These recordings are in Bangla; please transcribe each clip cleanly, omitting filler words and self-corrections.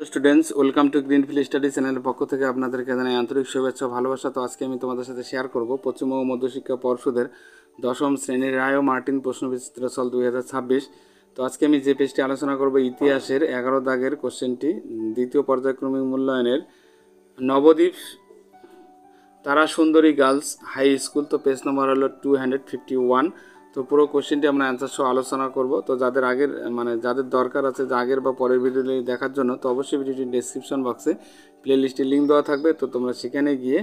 Students, welcome to greenfield study চ্যানেলের পক্ষ থেকে আপনাদেরকে জানাই আন্তরিক শুভেচ্ছা ও ভালোবাসা। তো আজকে আমি তোমাদের সাথে শেয়ার করব পশ্চিমবঙ্গ মধ্যশিক্ষা পর্ষদের দশম শ্রেণীর রায় ও মার্টিন প্রশ্নবিচিত্র সাল 2026। তো আজকে আমি যে পেজটি আলোচনা করব ইতিহাসের 11 দাগের কোশ্চেনটি, দ্বিতীয় পর্যায়ক্রমিক মূল্যায়নের নবদ্বীপ তারা সুন্দরী গার্লস হাই স্কুল। তো পেজ নম্বর হলো 251। তো পুরো কোশ্চেনটি আমরা অ্যান্সার সহ আলোচনা করব। তো যাদের যাদের দরকার আছে যে আগের বা পরের ভিডিওটি দেখার জন্য, তো অবশ্যই ভিডিওটি ডেসক্রিপশন বক্সে প্লেলিস্টের লিঙ্ক দেওয়া থাকবে, তো তোমরা সেখানে গিয়ে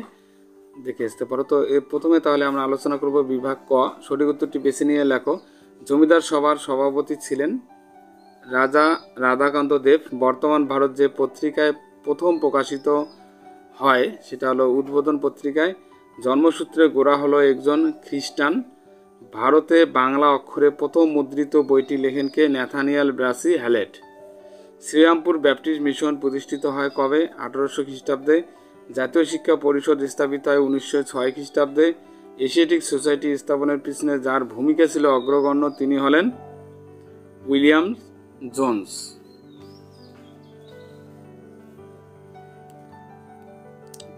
দেখে আসতে পারো। তো প্রথমে তাহলে আমরা আলোচনা করব বিভাগ ক। সঠিক উত্তরটি বেছে নিয়ে লেখো। জমিদার সভার সভাপতি ছিলেন রাজা রাধাকান্ত দেব। বর্তমান ভারত যে পত্রিকায় প্রথম প্রকাশিত হয় সেটা হলো উদ্বোধন পত্রিকায়। জন্মসূত্রে গোড়া হলো একজন খ্রিস্টান। ভারতে বাংলা অক্ষরে প্রথম মুদ্রিত বইটি লেখেন কে? Nathaniel Brassey Halhed. Serampore Baptist Mission প্রতিষ্ঠিত হয় কবে? 1800 খ্রিস্টাব্দে। জাতীয় শিক্ষা পরিষদ স্থাপিত হয় 1906 খ্রিস্টাব্দে। এশিয়াটিক সোসাইটি স্থাপনের পিছনে যার ভূমিকা ছিল অগ্রগণ্য তিনি হলেন উইলিয়াম জোন্স।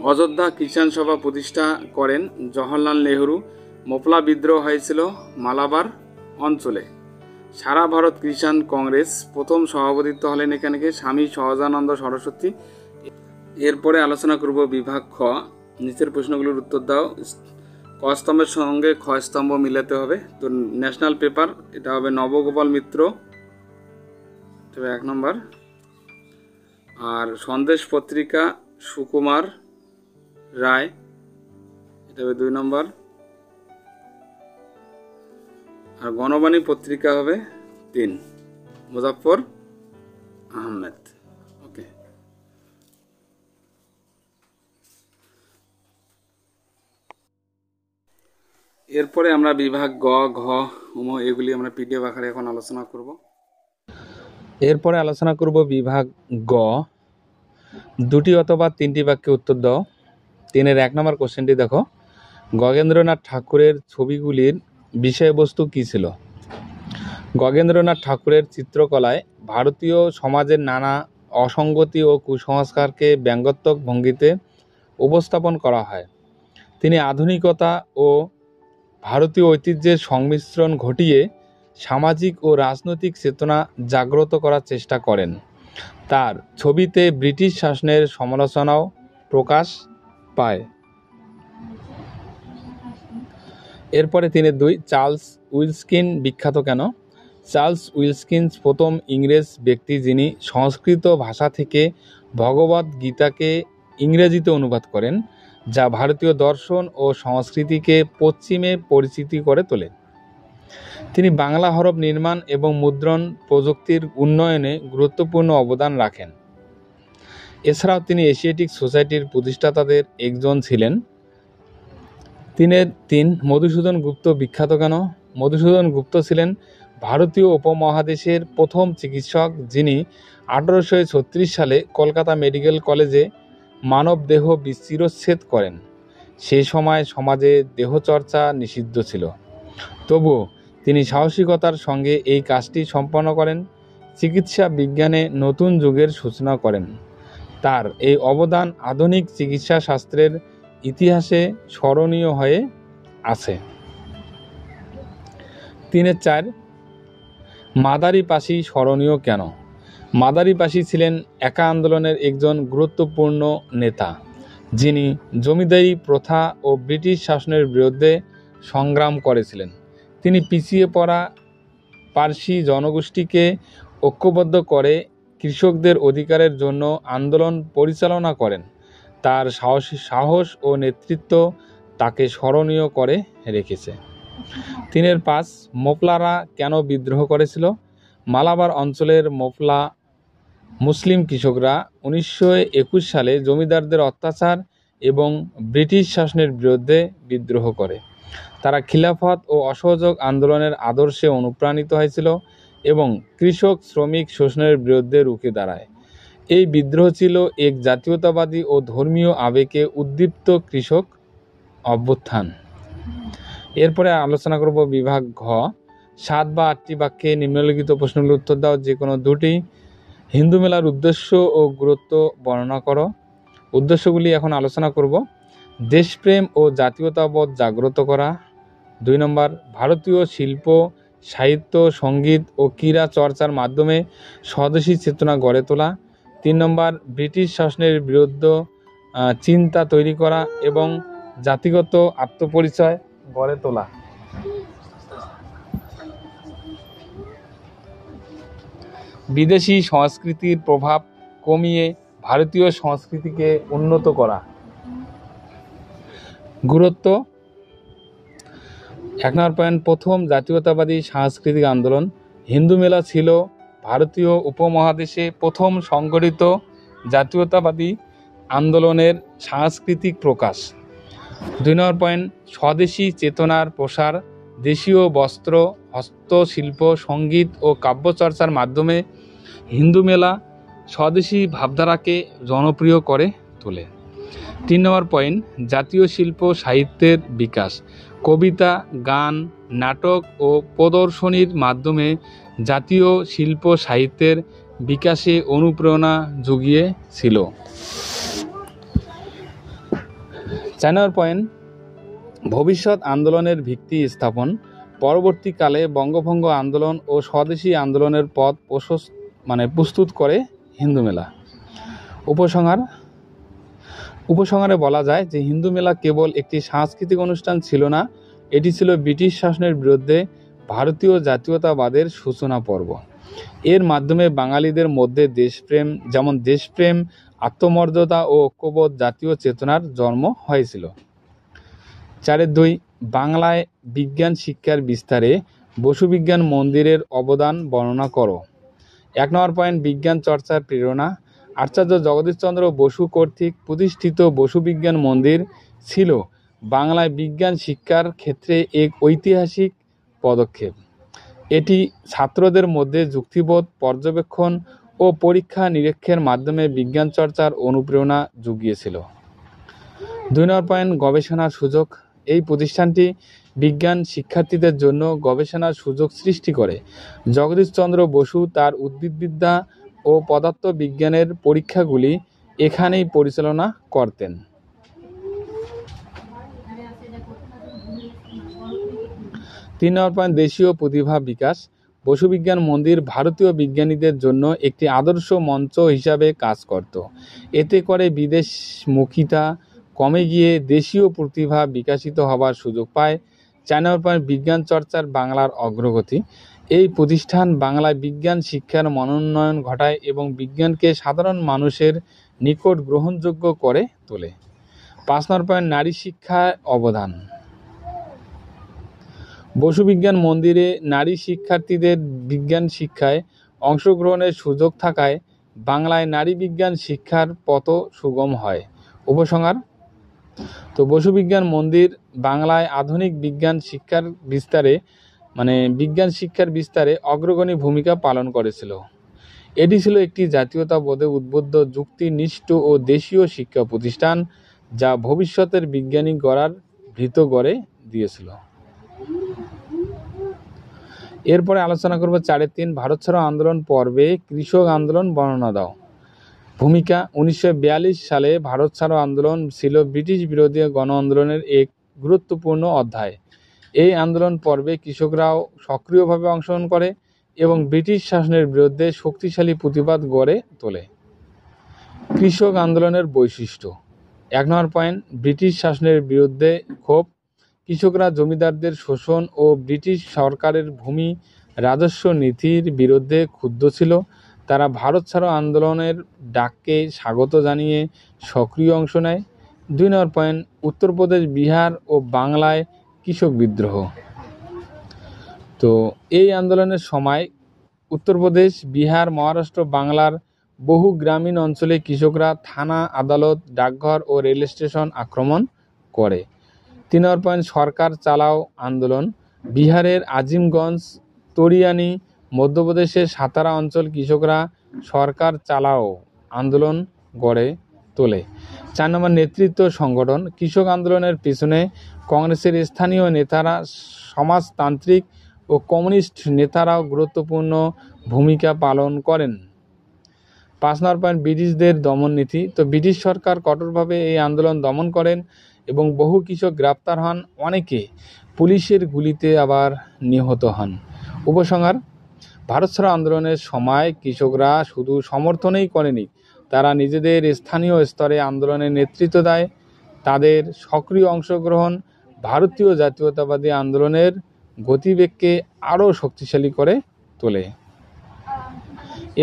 অযোধ্যা খ্রিস্টান সভা প্রতিষ্ঠা করেন জওহরলাল নেহরু। মোপলা বিদ্রোহ হয়েছিল মালাবার অঞ্চলে। সারা ভারত খ্রিস্টান কংগ্রেস প্রথম সভাপতিত্ব হলেন এখানে স্বামী সহজানন্দ সরস্বতী। এরপরে আলোচনা করব বিভাগ খ। নিচের প্রশ্নগুলোর উত্তর দাও। ক স্তম্ভের সঙ্গে খ স্তম্ভ মিলাতে হবে। তো ন্যাশনাল পেপার এটা হবে নবগোপাল মিত্র, তবে 1 নম্বর। আর সন্দেশ পত্রিকা সুকুমার রায়, এটা হবে 2 নম্বর। আর গণবাণী পত্রিকা হবে 3, মুজাফফর আহমেদ। ওকে, এরপরে আমরা বিভাগ গ, ঘ, এগুলি আমরা পিডিএফ আকারে এখন আলোচনা করব। এরপরে আলোচনা করব বিভাগ গ। 2টি অথবা 3টি বাক্যে উত্তর দাও। 3-এর 1 নম্বর কোশ্চেনটি দেখো। গগেন্দ্রনাথ ঠাকুরের ছবিগুলির বিষয়বস্তু কী ছিল? গগেন্দ্রনাথ ঠাকুরের চিত্রকলায় ভারতীয় সমাজের নানা অসঙ্গতি ও কুসংস্কারকে ব্যঙ্গাত্মক ভঙ্গিতে উপস্থাপন করা হয়। তিনি আধুনিকতা ও ভারতীয় ঐতিহ্যের সংমিশ্রণ ঘটিয়ে সামাজিক ও রাজনৈতিক চেতনা জাগ্রত করার চেষ্টা করেন। তার ছবিতে ব্রিটিশ শাসনের সমালোচনাও প্রকাশ পায়। এরপরে 3-2 চার্লস উইলকিন বিখ্যাত কেন? চার্লস উইলকিন প্রথম ইংরেজ ব্যক্তি যিনি সংস্কৃত ভাষা থেকে ভগবদ গীতাকে ইংরেজিতে অনুবাদ করেন, যা ভারতীয় দর্শন ও সংস্কৃতিকে পশ্চিমে পরিচিতি করে তোলে। তিনি বাংলা হরফ নির্মাণ এবং মুদ্রণ প্রযুক্তির উন্নয়নে গুরুত্বপূর্ণ অবদান রাখেন। এছাড়াও তিনি এশিয়াটিক সোসাইটির প্রতিষ্ঠাতাদের একজন ছিলেন। 3 মধুসূদন গুপ্ত বিখ্যাত কেন? মধুসূদন গুপ্ত ছিলেন ভারতীয় উপমহাদেশের প্রথম চিকিৎসক যিনি 1836 সালে কলকাতা মেডিকেল কলেজে মানবদেহ শিরচ্ছেদ করেন। সেই সময় সমাজে দেহচর্চা নিষিদ্ধ ছিল, তবুও তিনি সাহসিকতার সঙ্গে এই কাজটি সম্পন্ন করেন। চিকিৎসা বিজ্ঞানে নতুন যুগের সূচনা করেন। তার এই অবদান আধুনিক চিকিৎসা শাস্ত্রের ইতিহাসে স্মরণীয় হয়ে আছে। 3-4 মাদারিপাশি স্মরণীয় কেন? মাদারিপাশি ছিলেন একা আন্দোলনের একজন গুরুত্বপূর্ণ নেতা, যিনি জমিদারি প্রথা ও ব্রিটিশ শাসনের বিরুদ্ধে সংগ্রাম করেছিলেন। তিনি পিছিয়ে পড়া পার্সি জনগোষ্ঠীকে ঐক্যবদ্ধ করে কৃষকদের অধিকারের জন্য আন্দোলন পরিচালনা করেন। তার সাহস ও নেতৃত্ব তাকে স্মরণীয় করে রেখেছে। 3-5 মোপলারা কেন বিদ্রোহ করেছিল? মালাবার অঞ্চলের মোপলা মুসলিম কৃষকরা 1921 সালে জমিদারদের অত্যাচার এবং ব্রিটিশ শাসনের বিরুদ্ধে বিদ্রোহ করে। তারা খিলাফত ও অসহযোগ আন্দোলনের আদর্শে অনুপ্রাণিত হয়েছিল এবং কৃষক শ্রমিক শোষণের বিরুদ্ধে রুখে দাঁড়ায়। এই বিদ্রোহ ছিল এক জাতীয়তাবাদী ও ধর্মীয় আবেগে উদ্দীপ্ত কৃষক অভ্যুত্থান। এরপরে আলোচনা করব বিভাগ ঘ। 7 বা 8টি বাক্যে নিম্নলিখিত প্রশ্নগুলোর উত্তর দাও, যে কোনো 2টি। হিন্দু মেলার উদ্দেশ্য ও গুরুত্ব বর্ণনা করো। উদ্দেশ্যগুলি এখন আলোচনা করব। দেশপ্রেম ও জাতীয়তাবোধ জাগ্রত করা। 2 নম্বর, ভারতীয় শিল্প, সাহিত্য, সঙ্গীত ও ক্রীড়া চর্চার মাধ্যমে স্বদেশী চেতনা গড়ে তোলা। 3 নম্বর, ব্রিটিশ শাসনের বিরুদ্ধে চিন্তা তৈরি করা এবং জাতিগত আত্মপরিচয় গড়ে তোলা। বিদেশি সংস্কৃতির প্রভাব কমিয়ে ভারতীয় সংস্কৃতিকে উন্নত করা। গুরুত্ব। 1 নম্বর পয়েন্ট, প্রথম জাতীয়তাবাদী সাংস্কৃতিক আন্দোলন। হিন্দু মেলা ছিল ভারতীয় উপমহাদেশে প্রথম সংগঠিত জাতীয়তাবাদী আন্দোলনের সাংস্কৃতিক প্রকাশ। 2 নম্বর পয়েন্ট, স্বদেশী চেতনার প্রসার। দেশীয় বস্ত্র, হস্তশিল্প, সঙ্গীত ও কাব্যচর্চার মাধ্যমে হিন্দু মেলা স্বদেশী ভাবধারাকে জনপ্রিয় করে তোলে। 3 নম্বর পয়েন্ট, জাতীয় শিল্প সাহিত্যের বিকাশ। কবিতা, গান, নাটক ও প্রদর্শনীর মাধ্যমে জাতীয় শিল্প সাহিত্যের বিকাশে অনুপ্রেরণা জুগিয়েছিল। 4 নম্বর পয়েন্ট, ভবিষ্যৎ আন্দোলনের ভিত্তি স্থাপন। পরবর্তীকালে বঙ্গভঙ্গ আন্দোলন ও স্বদেশী আন্দোলনের পথ প্রস্তুত করে হিন্দু মেলা। উপসংহারে বলা যায় যে হিন্দু মেলা কেবল একটি সাংস্কৃতিক অনুষ্ঠান ছিল না, এটি ছিল ব্রিটিশ শাসনের বিরুদ্ধে ভারতীয় জাতীয়তাবাদের সূচনা পর্ব। এর মাধ্যমে বাঙালিদের মধ্যে দেশপ্রেম, আত্মমর্যাদা ও ঐক্যবোধ জাতীয় চেতনার জন্ম হয়েছিল। 4.2, বাংলায় বিজ্ঞান শিক্ষার বিস্তারে বসু বিজ্ঞান মন্দিরের অবদান বর্ণনা করো। 1 নম্বর পয়েন্ট, বিজ্ঞান চর্চার প্রেরণা। আচার্য জগদীশচন্দ্র বসু কর্তৃক প্রতিষ্ঠিত বসু বিজ্ঞান মন্দির ছিল বাংলায় বিজ্ঞান শিক্ষার ক্ষেত্রে এক ঐতিহাসিক পদক্ষেপ। এটি ছাত্রদের মধ্যে যুক্তিবোধ, পর্যবেক্ষণ ও পরীক্ষা নিরীক্ষার মাধ্যমে বিজ্ঞান চর্চার অনুপ্রেরণা জুগিয়েছিল। 2 নম্বর পয়েন্ট, গবেষণার সুযোগ। এই প্রতিষ্ঠানটি বিজ্ঞান শিক্ষার্থীদের জন্য গবেষণার সুযোগ সৃষ্টি করে। জগদীশচন্দ্র বসু তার উদ্ভিদবিদ্যা ও পদার্থ বিজ্ঞানের পরীক্ষাগুলি এখানেই পরিচালনা করতেন। 3 নম্বর পয়েন্ট, দেশীয় প্রতিভা বিকাশ। বসু বিজ্ঞান মন্দির ভারতীয় বিজ্ঞানীদের জন্য একটি আদর্শ মঞ্চ হিসাবে কাজ করত। এতে করে বিদেশমুখিতা কমে গিয়ে দেশীয় প্রতিভা বিকশিত হবার সুযোগ পায়। 4 নম্বর পয়েন্ট, বিজ্ঞান চর্চার বাংলার অগ্রগতি। এই প্রতিষ্ঠান বাংলায় বিজ্ঞান শিক্ষার মনোন্নয়ন ঘটায় এবং বিজ্ঞানকে সাধারণ মানুষের নিকট গ্রহণযোগ্য করে তোলে। 5 নম্বর পয়েন্ট, নারী শিক্ষায় অবদান। বসু বিজ্ঞান মন্দিরে নারী শিক্ষার্থীদের বিজ্ঞান শিক্ষায় অংশগ্রহণের সুযোগ থাকায় বাংলায় নারী বিজ্ঞান শিক্ষার পথ সুগম হয়। উপসংহার। তো বসু বিজ্ঞান মন্দির বাংলায় আধুনিক বিজ্ঞান শিক্ষার বিস্তারে অগ্রগণী ভূমিকা পালন করেছিল। এটি ছিল একটি জাতীয়তাবোধে উদ্বুদ্ধ, যুক্তিনিষ্ঠ ও দেশীয় শিক্ষা প্রতিষ্ঠান যা ভবিষ্যতের বিজ্ঞানী গড়ার ভিত গড়ে দিয়েছিল। এরপরে আলোচনা করব 4.3, ভারত ছাড়ো আন্দোলন পর্বে কৃষক আন্দোলন বর্ণনা দাও। ভূমিকা। 1942 সালে ভারত ছাড়ো আন্দোলন ছিল ব্রিটিশ বিরোধী গণ আন্দোলনের এক গুরুত্বপূর্ণ অধ্যায়। এই আন্দোলন পর্বে কৃষকরাও সক্রিয়ভাবে অংশগ্রহণ করে এবং ব্রিটিশ শাসনের বিরুদ্ধে শক্তিশালী প্রতিবাদ গড়ে তোলে। কৃষক আন্দোলনের বৈশিষ্ট্য। 1 নম্বর পয়েন্ট, ব্রিটিশ শাসনের বিরুদ্ধে ক্ষোভ। কৃষকরা জমিদারদের শোষণ ও ব্রিটিশ সরকারের ভূমি রাজস্ব নীতির বিরুদ্ধে ক্ষুব্ধ ছিল। তারা ভারত ছাড়ো আন্দোলনের ডাককে স্বাগত জানিয়ে সক্রিয় অংশ নেয়। 2 নম্বর পয়েন্ট, উত্তরপ্রদেশ, বিহার ও বাংলায় কৃষক বিদ্রোহ। তো এই আন্দোলনের সময় উত্তরপ্রদেশ, বিহার, মহারাষ্ট্র, বাংলার বহু গ্রামীণ অঞ্চলে কৃষকরা থানা, আদালত, ডাকঘর ও রেল স্টেশন আক্রমণ করে। 3 নম্বর পয়েন্ট, সরকার চালাও আন্দোলন। বিহারের আজিমগঞ্জ, তরিয়ানি, মধ্যপ্রদেশের সাতারা অঞ্চল কৃষকরা সরকার চালাও আন্দোলন গড়ে তোলে। 4 নম্বর, নেতৃত্ব সংগঠন। কৃষক আন্দোলনের পিছনে কংগ্রেসের স্থানীয় নেতারা, সমাজতান্ত্রিক ও কমিউনিস্ট নেতারাও গুরুত্বপূর্ণ ভূমিকা পালন করেন। 5 নম্বর পয়েন্ট, ব্রিটিশদের দমন নীতি। তো ব্রিটিশ সরকার কঠোরভাবে এই আন্দোলন দমন করেন এবং বহু কৃষক গ্রেপ্তার হন, অনেকে পুলিশের গুলিতে আবার নিহত হন। উপসংহার: ভারত ছাড়ো আন্দোলনের সময় কৃষকরা শুধু সমর্থনই করেনি, তারা নিজেদের স্থানীয় স্তরে আন্দোলনের নেতৃত্ব দেয়। তাদের সক্রিয় অংশগ্রহণ ভারতীয় জাতীয়তাবাদী আন্দোলনের গতিবেগকে আরও শক্তিশালী করে তোলে।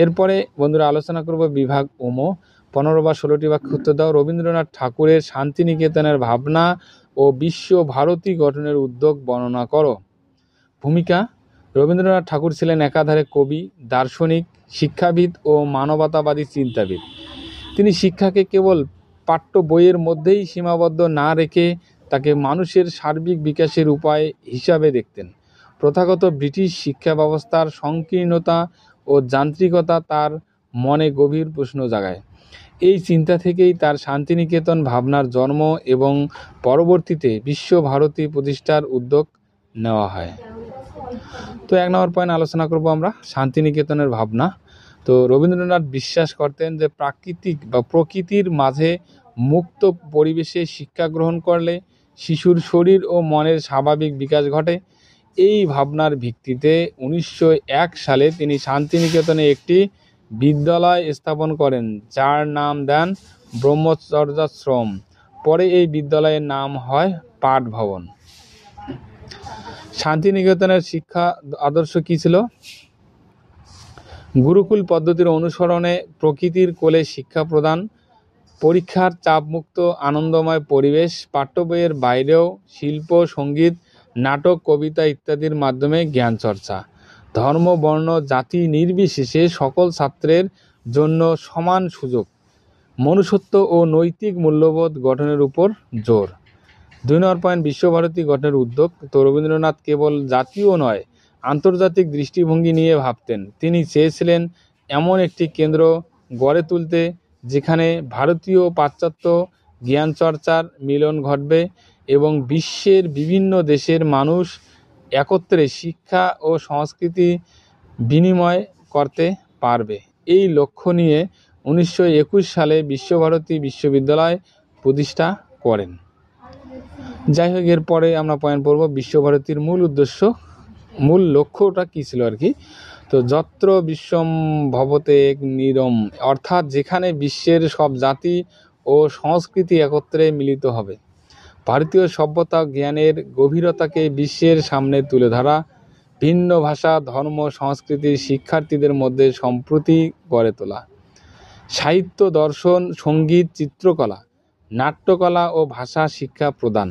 এরপরে বন্ধুরা আলোচনা করব বিভাগ ওমো। 15 বা 16টি বাক্য উত্তর দাও। রবীন্দ্রনাথ ঠাকুরের শান্তিনিকেতনের ভাবনা ও বিশ্ব ভারতী গঠনের উদ্যোগ বর্ণনা করো। ভূমিকা: রবীন্দ্রনাথ ঠাকুর ছিলেন একাধারে কবি, দার্শনিক, শিক্ষাবিদ ও মানবতাবাদী চিন্তাবিদ। তিনি শিক্ষাকে কেবল পাঠ্য বইয়ের মধ্যেই সীমাবদ্ধ না রেখে তাকে মানুষের সার্বিক বিকাশের উপায় হিসাবে দেখতেন। প্রথাগত ব্রিটিশ শিক্ষা ব্যবস্থার সংকীর্ণতা ও যান্ত্রিকতা তার মনে গভীর প্রশ্ন জাগায়। এই চিন্তা থেকেই তার শান্তিনিকেতন ভাবনার জন্ম এবং পরবর্তীতে বিশ্বভারতী প্রতিষ্ঠার উদ্যোগ নেওয়া হয়। তো 1 নম্বর পয়েন্ট আলোচনা করব আমরা শান্তিনিকেতনের ভাবনা। তো রবীন্দ্রনাথ বিশ্বাস করতেন যে প্রকৃতির মাঝে মুক্ত পরিবেশে শিক্ষা গ্রহণ করলে শিশুর শরীর ও মনের স্বাভাবিক বিকাশ ঘটে। এই ভাবনার ভিত্তিতে 1901 সালে তিনি শান্তিনিকেতনে একটি বিদ্যালয় স্থাপন করেন, যার নাম দেন ব্রহ্মচর্যাশ্রম। পরে এই বিদ্যালয়ের নাম হয় পাঠ ভবন। শান্তিনিকেতনের শিক্ষা আদর্শ কী ছিল? গুরুকুল পদ্ধতির অনুসরণে প্রকৃতির কোলে শিক্ষা প্রদান, পরীক্ষার চাপমুক্ত আনন্দময় পরিবেশ, পাঠ্য বইয়ের বাইরেও শিল্প, সঙ্গীত, নাটক, কবিতা ইত্যাদির মাধ্যমে জ্ঞান চর্চা, ধর্ম, বর্ণ, জাতি নির্বিশেষে সকল ছাত্রের জন্য সমান সুযোগ, মনুষ্যত্ব ও নৈতিক মূল্যবোধ গঠনের উপর জোর। 2 নম্বর পয়েন্ট বিশ্বভারতী গঠনের উদ্যোগ। তো রবীন্দ্রনাথ কেবল জাতীয় নয়, আন্তর্জাতিক দৃষ্টিভঙ্গি নিয়ে ভাবতেন। তিনি চেয়েছিলেন এমন একটি কেন্দ্র গড়ে তুলতে যেখানে ভারতীয় পাশ্চাত্য জ্ঞান চর্চার মিলন ঘটবে এবং বিশ্বের বিভিন্ন দেশের মানুষ একত্রে শিক্ষা ও সংস্কৃতি বিনিময় করতে পারবে। এই লক্ষ্য নিয়ে 1921 সালে বিশ্বভারতী বিশ্ববিদ্যালয় প্রতিষ্ঠা করেন। যাই হোক, এরপরে আমরা পয়েন্ট পড়ব বিশ্বভারতীর মূল উদ্দেশ্য, মূল লক্ষ্যটা কী ছিল আর কি। তো যত্র বিশ্বম ভবতে এক নিরম, অর্থাৎ যেখানে বিশ্বের সব জাতি ও সংস্কৃতি একত্রে মিলিত হবে। ভারতীয় সভ্যতা জ্ঞানের গভীরতাকে বিশ্বের সামনে তুলে ধরা, ভিন্ন ভাষা, ধর্ম, সংস্কৃতির শিক্ষার্থীদের মধ্যে সম্প্রীতি গড়ে তোলা, সাহিত্য, দর্শন, সঙ্গীত, চিত্রকলা, নাট্যকলা ও ভাষা শিক্ষা প্রদান।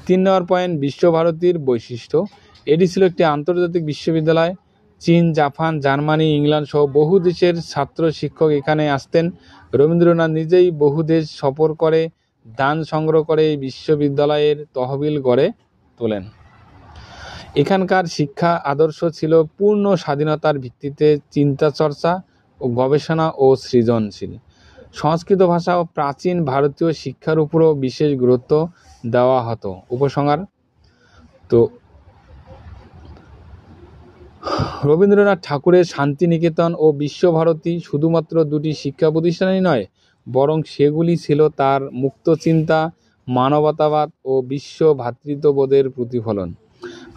3 নম্বর পয়েন্ট বিশ্বভারতীর বৈশিষ্ট্য। এটি ছিল একটি আন্তর্জাতিক বিশ্ববিদ্যালয়। চীন, জাপান, জার্মানি, ইংল্যান্ড সহ বহু দেশের ছাত্র শিক্ষক এখানে আসতেন। রবীন্দ্রনাথ নিজেই বহু দেশ সফর করে দান সংগ্রহ করে এই বিশ্ববিদ্যালয়ের তহবিল গড়ে তোলেন। এখানকার শিক্ষা আদর্শ ছিল পূর্ণ স্বাধীনতার ভিত্তিতে চিন্তা চর্চা ও গবেষণা ও সৃজনশীল। সংস্কৃত ভাষা ও প্রাচীন ভারতীয় শিক্ষার উপরও বিশেষ গুরুত্ব দেওয়া হতো। উপসংহার: তো রবীন্দ্রনাথ ঠাকুরের শান্তিনিকেতন ও বিশ্বভারতী শুধুমাত্র দুটি শিক্ষা প্রতিষ্ঠানই নয়, বরং সেগুলি ছিল তার মুক্ত চিন্তা, মানবতাবাদ ও বিশ্ব ভ্রাতৃত্ববোধের প্রতিফলন।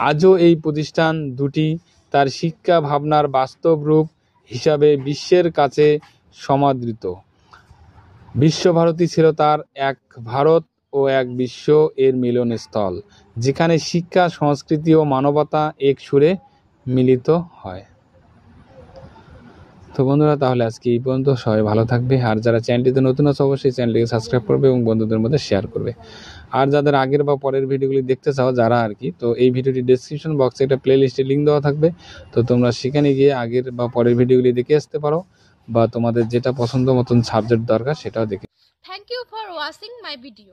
আজও এই প্রতিষ্ঠান দুটি তার শিক্ষা ভাবনার বাস্তব রূপ হিসাবে বিশ্বের কাছে সমাদৃত। বিশ্বভারতী ছিল তার এক ভারত ও এক বিশ্ব এর মিলনস্থল, যেখানে শিক্ষা, সংস্কৃতি ও মানবতা এক সুরে মিলিত হয়। তো বন্ধুরা, তাহলে আজকে এই পর্যন্ত। সবাই ভালো থাকবে, আর যারা চ্যানেলটিতে নতুন আছে অবশ্যই চ্যানেলটিকে সাবস্ক্রাইব করবে এবং বন্ধুদের মধ্যে শেয়ার করবে। আর যাদের আগের বা পরের ভিডিওগুলি দেখতে চাও যারা আর কি, তো এই ভিডিওটি ডেসক্রিপশন বক্সে একটা প্লেলিস্টের লিঙ্ক দেওয়া থাকবে। তো তোমরা সেখানে গিয়ে আগের বা পরের ভিডিওগুলি দেখে আসতে পারো, বা তোমাদের যেটা পছন্দ মতন সাবজেক্ট দরকার সেটাও দেখে। Thank you for watching my video.